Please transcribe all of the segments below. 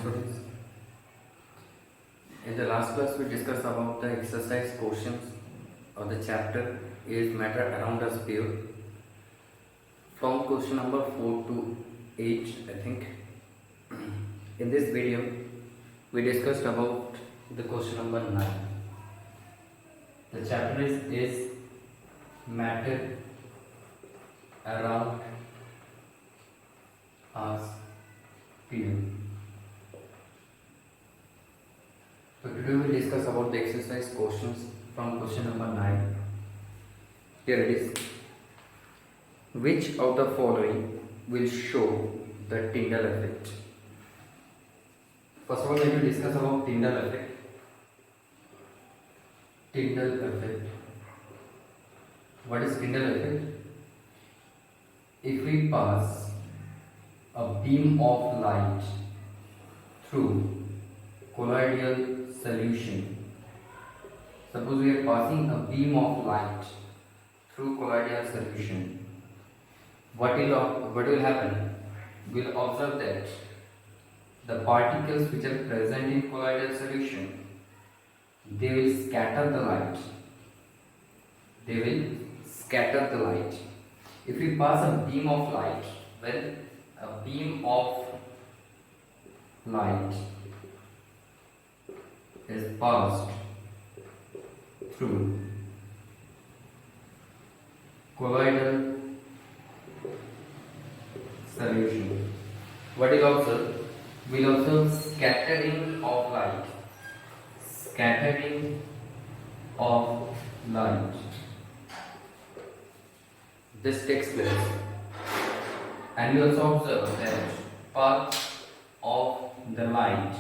students. In the last class we discussed about the exercise questions of the chapter is matter around a sphere from question number 4 to 8 I think. In this video we discussed about the question number 9. The chapter is matter around a sphere. So today we will discuss about the exercise questions from question number 9. Here it is. Which of the following will show the Tyndall effect? First of all, let me discuss about Tyndall effect. Tyndall effect. What is Tyndall effect? If we pass a beam of light through colloidal solution. Suppose we are passing a beam of light through colloidal solution. What will happen? We will observe that the particles which are present in colloidal solution, they will scatter the light. They will scatter the light. If we pass a beam of light, when a beam of light is passed through colloidal solution, what will observe? We will observe scattering of light. Scattering of light. This takes place, and we also observe that path of the light,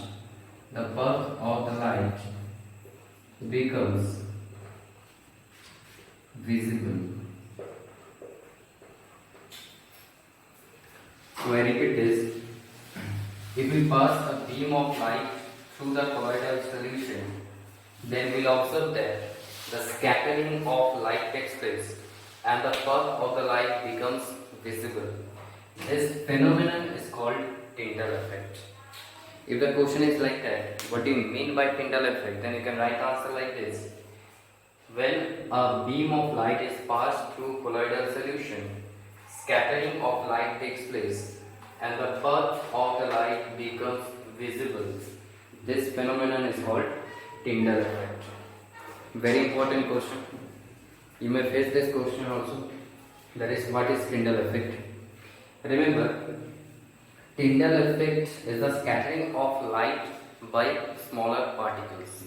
the path of the light becomes visible. So I repeat this. If we pass a beam of light through the colloidal solution, then we will observe that the scattering of light takes place and the path of the light becomes visible. This phenomenon is called Tyndall effect. If the question is like that, what do you mean by Tyndall effect? Then you can write answer like this. When a beam of light is passed through colloidal solution, scattering of light takes place and the path of the light becomes visible. This phenomenon is called Tyndall effect. Very important question. You may face this question also. That is, what is Tyndall effect? Remember, Tyndall effect is the scattering of light by smaller particles.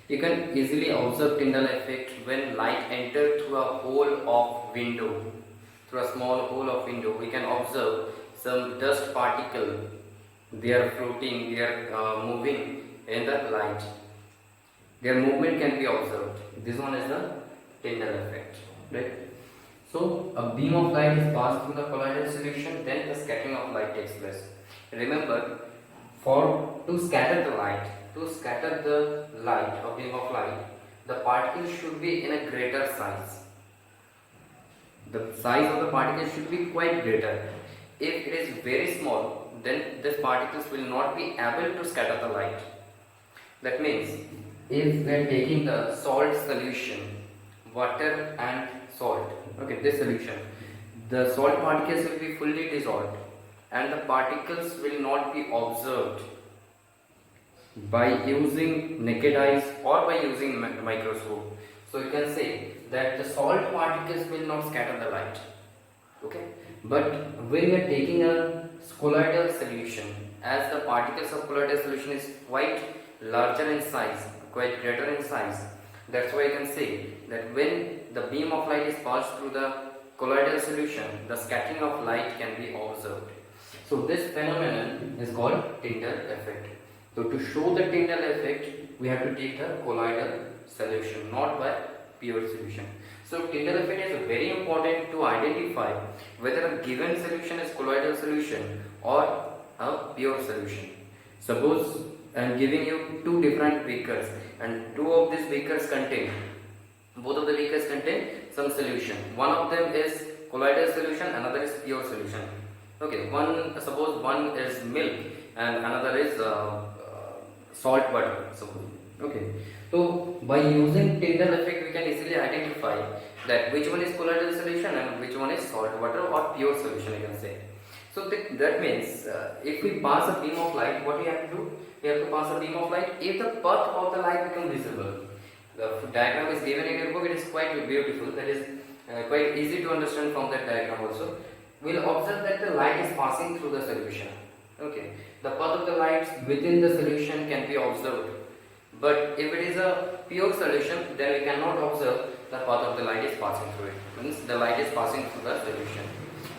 You can easily observe Tyndall effect when light enters through a hole of window. Through a small hole of window, we can observe some dust particle. They are floating, they are moving in the light. Their movement can be observed. This one is the Tyndall effect, right? So a beam of light is passed through the colloidal solution, then the scattering of light takes place. Remember, to scatter the light of beam of light, the particles should be in a greater size. The size of the particles should be quite greater. If it is very small, then these particles will not be able to scatter the light. That means, if we are taking the salt solution, water and salt, okay, this solution, the salt particles will be fully dissolved and the particles will not be observed by using naked eyes or by using microscope. So you can say that the salt particles will not scatter the light, okay. But when we are taking a colloidal solution, as the particles of colloidal solution is quite larger in size, quite greater in size, that's why you can say that when the beam of light is passed through the colloidal solution, the scattering of light can be observed. So this phenomenon is called Tyndall effect. So to show the Tyndall effect, we have to take the colloidal solution, not by pure solution. So Tyndall effect is very important to identify whether a given solution is colloidal solution or a pure solution. Suppose I am giving you two different beakers and two of these beakers contain, both of the beakers contain some solution. One of them is colloidal solution, another is pure solution. Okay, suppose one is milk and another is salt butter. So okay, so by using Tyndall effect we can easily identify that which one is colloidal solution and which one is salt water or pure solution, you can say. So that means if we pass a beam of light, what we have to do? We have to pass a beam of light. If the path of the light becomes visible, the diagram is given in your book. It is quite beautiful. That is quite easy to understand from that diagram also. We'll observe that the light is passing through the solution. Okay, the path of the light within the solution can be observed. But if it is a pure solution, then we cannot observe the path of the light is passing through it. Means the light is passing through the solution.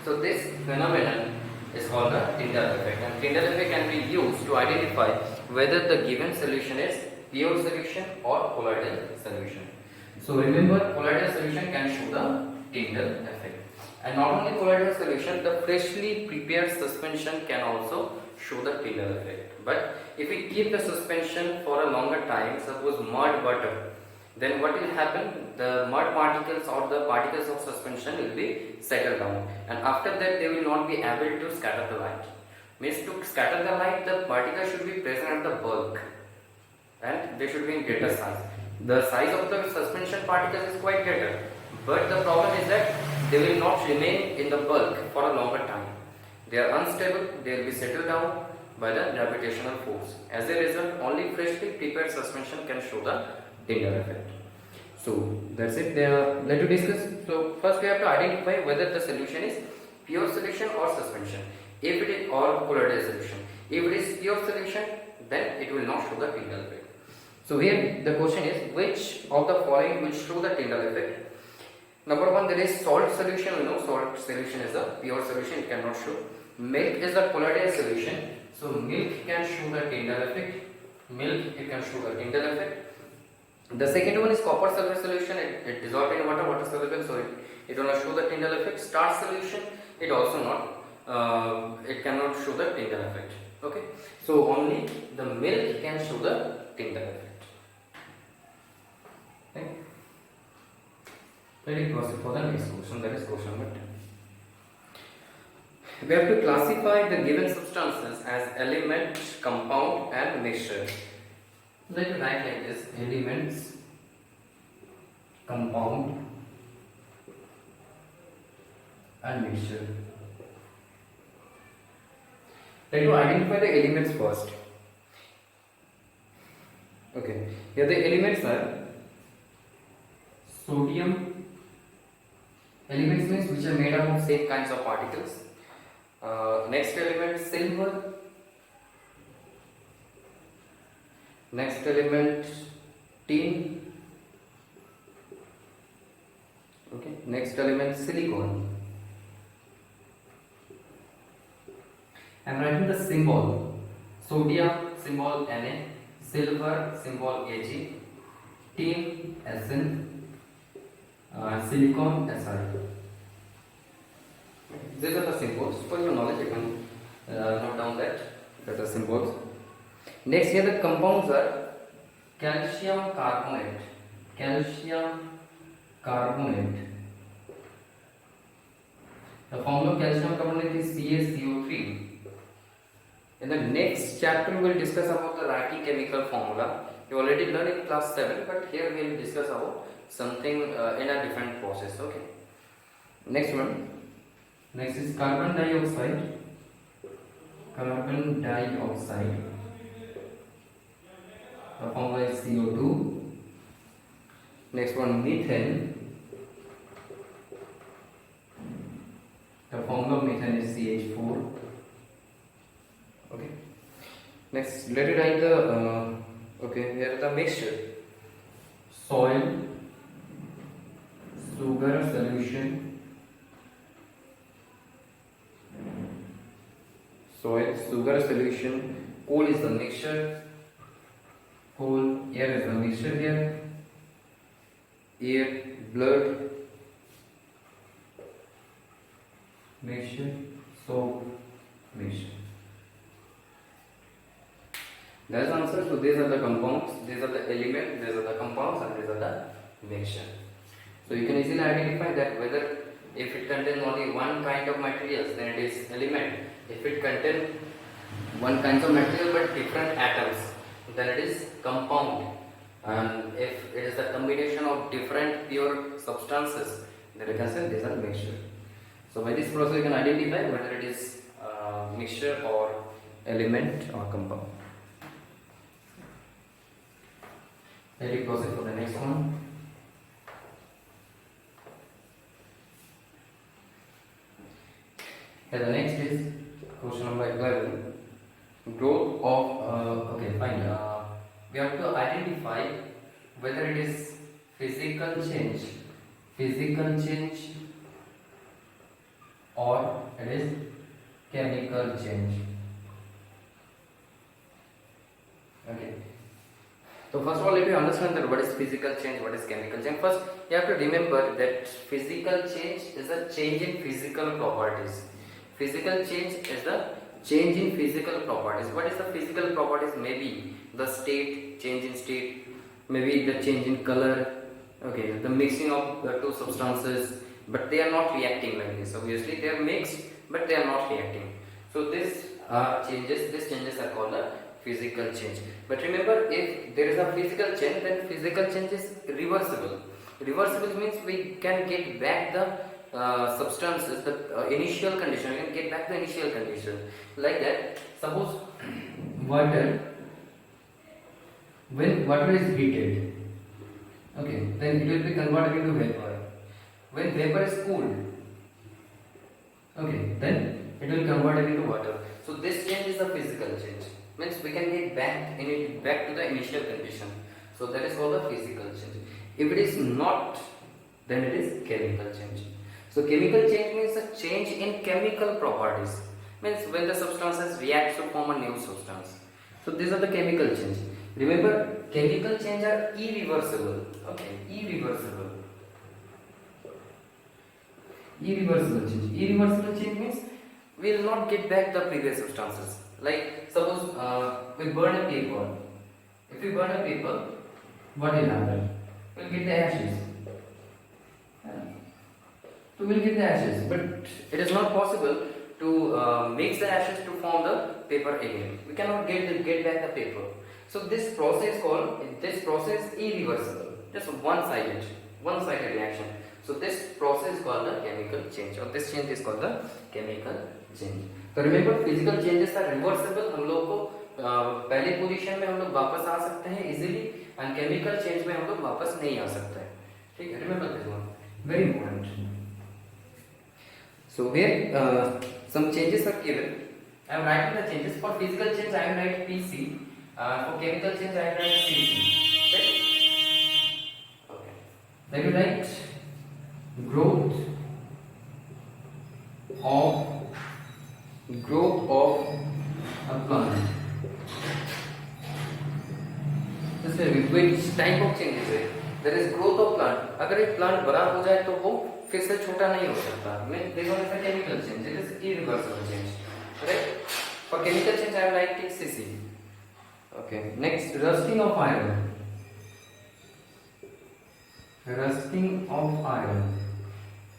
So this phenomenon is called the Tyndall effect, and Tyndall effect can be used to identify whether the given solution is pure solution or colloidal solution. So remember, colloidal solution can show the Tyndall effect, and not only colloidal solution, the freshly prepared suspension can also show the Tyndall effect. But if we keep the suspension for a longer time, suppose mud, water, then what will happen? The mud particles or the particles of suspension will be settled down, and after that they will not be able to scatter the light. Means to scatter the light, the particles should be present at the bulk and they should be in greater size. The size of the suspension particles is quite greater, but the problem is that they will not remain in the bulk for a longer time. They are unstable, they will be settled down by the gravitational force. As a result, only freshly prepared suspension can show the Tyndall effect. So that's it. Let us discuss. So first we have to identify whether the solution is pure solution or suspension. If it is or colloidal solution. If it is pure solution, then it will not show the Tyndall effect. So here the question is, which of the following will show the Tyndall effect? Number one, there is salt solution. We know salt solution is a pure solution, it cannot show. Milk is a colloidal solution, so milk can show the Tyndall effect. Milk, it can show the Tyndall effect. The second one is copper sulfur solution. It dissolved in water, water soluble, so it will not show the Tyndall effect. Starch solution, it also not. It cannot show the Tyndall effect. Okay, so only the milk can show the Tyndall effect. Okay. Let me proceed for the next question. That is question number 10. We have to classify the given substances as element, compound, and mixture. Let me write like this: elements, compound, and mixture. Let me identify the elements first. Okay, here the elements are sodium. Elements means which are made up of same kinds of particles. Next element, silver. Next element, tin. Okay. Next element, silicon. I am writing the symbol. Sodium, symbol Na. Silver, symbol Ag. Tin, Sn. Silicon, Si. These are the symbols. For your knowledge, you can note down that. That are symbols. Next, here the compounds are calcium carbonate. Calcium carbonate. The formula of calcium carbonate is CaCO3. In the next chapter, we will discuss about the writing chemical formula. You already learned in class 7, but here we will discuss about something in a different process. Okay. Next one. Next is carbon dioxide. Carbon dioxide. The formula is CO2. Next one, methane. The formula of methane is CH4. Okay. Next, let it write the okay. Here is the mixture: soil, sugar solution, soil, sugar solution. Coal is the mixture. Coal, air is the mixture here. Air, blood, mixture, soap, mixture. That's the answer. So these are the compounds, these are the elements, these are the compounds, and these are the mixture. So you can easily identify that whether if it contains only one kind of materials, then it is element. If it contains one kinds of material but different atoms, then it is compound. And if it is a combination of different pure substances, then we can say these are mixture. So by this process you can identify whether it is mixture or element or compound. Let me proceed for the next one. And the next is question number 11. Growth of okay, fine. We have to identify whether it is physical change or it is chemical change. Okay. So first of all, let me understand that what is physical change, what is chemical change. First, you have to remember that physical change is a change in physical properties. Physical change is the change in physical properties. What is the physical properties? Maybe the state, change in state, maybe the change in color, okay, the mixing of the two substances, but they are not reacting like this. Obviously, they are mixed, but they are not reacting. So these changes are called a physical change. But remember, if there is a physical change, then physical change is reversible. Reversible means we can get back the substances, the initial condition. We can get back the initial condition. Like that, suppose water, when water is heated, okay, then it will be converted into vapor. When vapor is cooled, okay, then it will convert it into water. So this change is a physical change. Means we can get back to the initial condition. So that is called a physical change. If it is not, then it is chemical change. So chemical change means a change in chemical properties. Means when the substances react to form a new substance. So these are the chemical change. Remember, chemical change are irreversible. Okay, irreversible. Irreversible change. Irreversible change means we will not get back the previous substances. Like suppose we burn a paper. If we burn a paper, what will happen? We will get the ashes. So we will get the ashes, but it is not possible to mix the ashes to form the paper again. We cannot get back the paper. So this process is irreversible. Just one-sided reaction. So this process is called the chemical change, or this change is called the chemical change. तो remember, physical changes are reversible. हम लोग को पहले position में हम लोग वापस आ सकते हैं easily, and chemical change में हम लोग वापस नहीं आ सकते हैं. ठीक है, remember this one, very important. So here some changes are given. I am writing the changes. For physical change I am write PC. For chemical change I am write CC. Okay. Then you write growth of a plant. Which type of change is it? There is growth of plant. अगर एक plant बड़ा हो जाए तो वो फिर से छोटा नहीं हो सकता. Means this one is a chemical change. It is irreversible change. Right? For chemical change I am writing CC. Okay. Next, rusting of iron. Rusting of iron.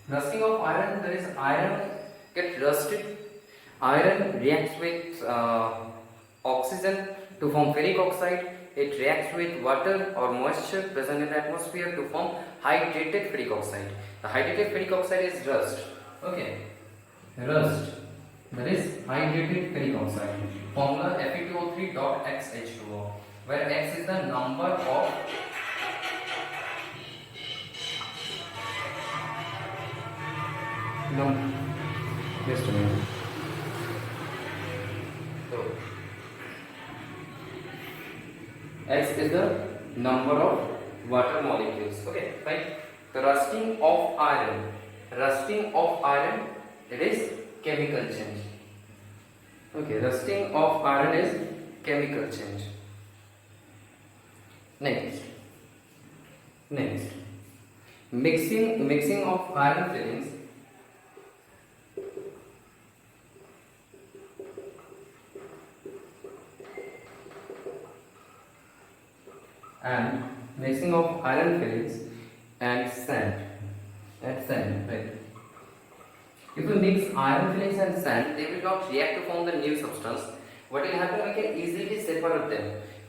Rusting of iron. There is iron get rusted. Iron reacts with oxygen to form ferric oxide. It reacts with water or moisture present in the atmosphere to form hydrated ferric oxide. The hydrated ferric oxide is rust. Okay, rust. That is hydrated ferric oxide. Formula Fe2O3.XH2O, where X is the number of just a minute. So X is the number of water molecules. Okay, fine. The rusting of iron, it is chemical change. Okay, rusting of iron is chemical change. Next, mixing of iron filings. And mixing of iron filings and sand. Right? If we mix iron filings and sand, they will not react to form the new substance. what will happen, we can easily separate them.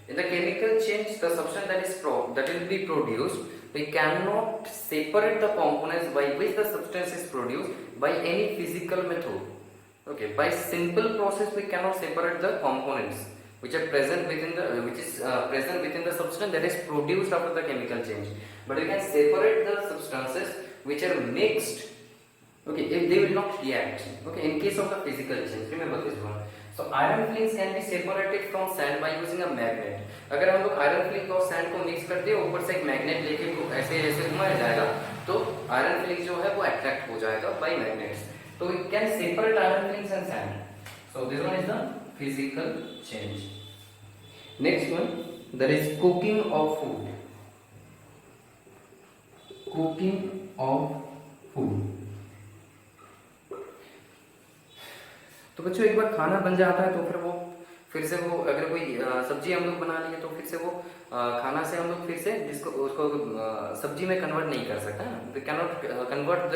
In the chemical change, the substance that will be produced, we cannot separate the components by which the substance is produced by any physical method. Okay, by simple process we cannot separate the components which are present within the present within the substance that is produced after the chemical change, but we can separate the substances which are mixed, okay, if they will not react, okay, in case of the physical change. Remember this one. So iron flings can be separated from sand by using a magnet. अगर हम लोग iron fling और sand को mix करते हैं, ऊपर से एक मैग्नेट लेके ऐसे ऐसे घुमाया जाएगा, तो आयरन फ्लिंग जो है वो अट्रैक्ट हो जाएगा by magnets. So we can separate iron flings and sand. So this one is the physical change. Next one, there is cooking of food. Cooking of food. तो बच्चों एक बार खाना बन जाता है तो फिर से वो अगर कोई सब्जी हम लोग बना लिए तो फिर से वो खाना से हम लोग फिर से उसको सब्जी में कन्वर्ट नहीं कर सकते हैं. We can not convert the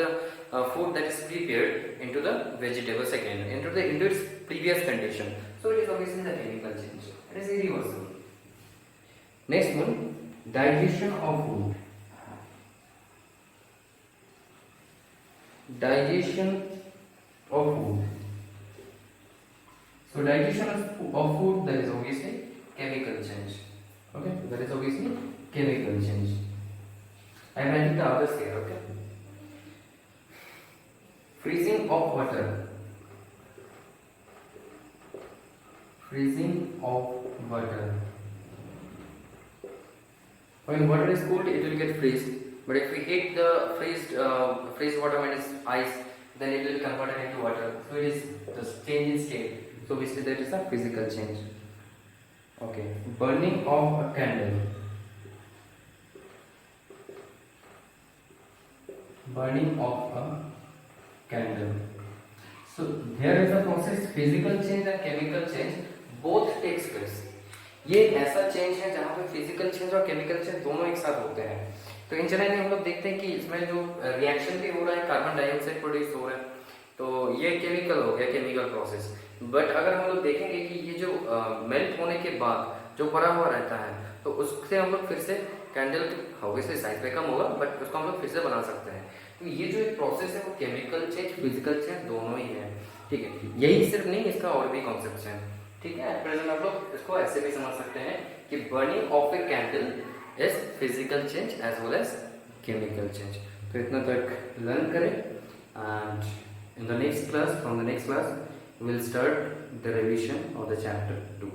food that is prepared into the vegetables again into its previous condition. So it is obviously the chemical change. It is irreversible. Next one, digestion of food. Digestion of food. So digestion of food, that is obviously chemical change. Okay, that is obviously chemical change. I am writing the others here. Okay. Freezing of water. Freezing of water. When water is cooled, it will get freezed. But if we heat the freezed water when it's ice, then it will convert it into water. So it is the change in state. So basically that is a physical change. Okay. Burning of a candle. Burning of a candle. So there is a process, physical change and chemical change both takes place. ये एक ऐसा change है जहाँ पे physical change और chemical change दोनों एक साथ होते हैं. तो इन जनरली हम लोग देखते हैं कि इसमें जो रिएक्शन भी हो रहा है, कार्बन डाइऑक्साइड प्रोड्यूस हो रहा है, तो ये केमिकल हो गया, केमिकल प्रोसेस. बट अगर हम लोग देखेंगे कि ये जो मेल्ट होने के बाद जो पड़ा हुआ रहता है, तो उससे हम लोग फिर से कैंडल ऑब्वियसली साइज पे कम होगा, बट उसको हम लोग फिर से बना सकते हैं. तो ये जो एक प्रोसेस है वो केमिकल चेंज, फिजिकल चेंज दोनों ही है. ठीक है, यही सिर्फ नहीं, इसका और भी कॉन्सेप्ट है. ठीक है, एट प्रेजेंट आप लोग इसको ऐसे भी समझ सकते हैं कि burning of a candle is physical change as well as chemical change. तो इतना तक लर्न करें and in the next class, from the next class we will start the revision of the chapter 2.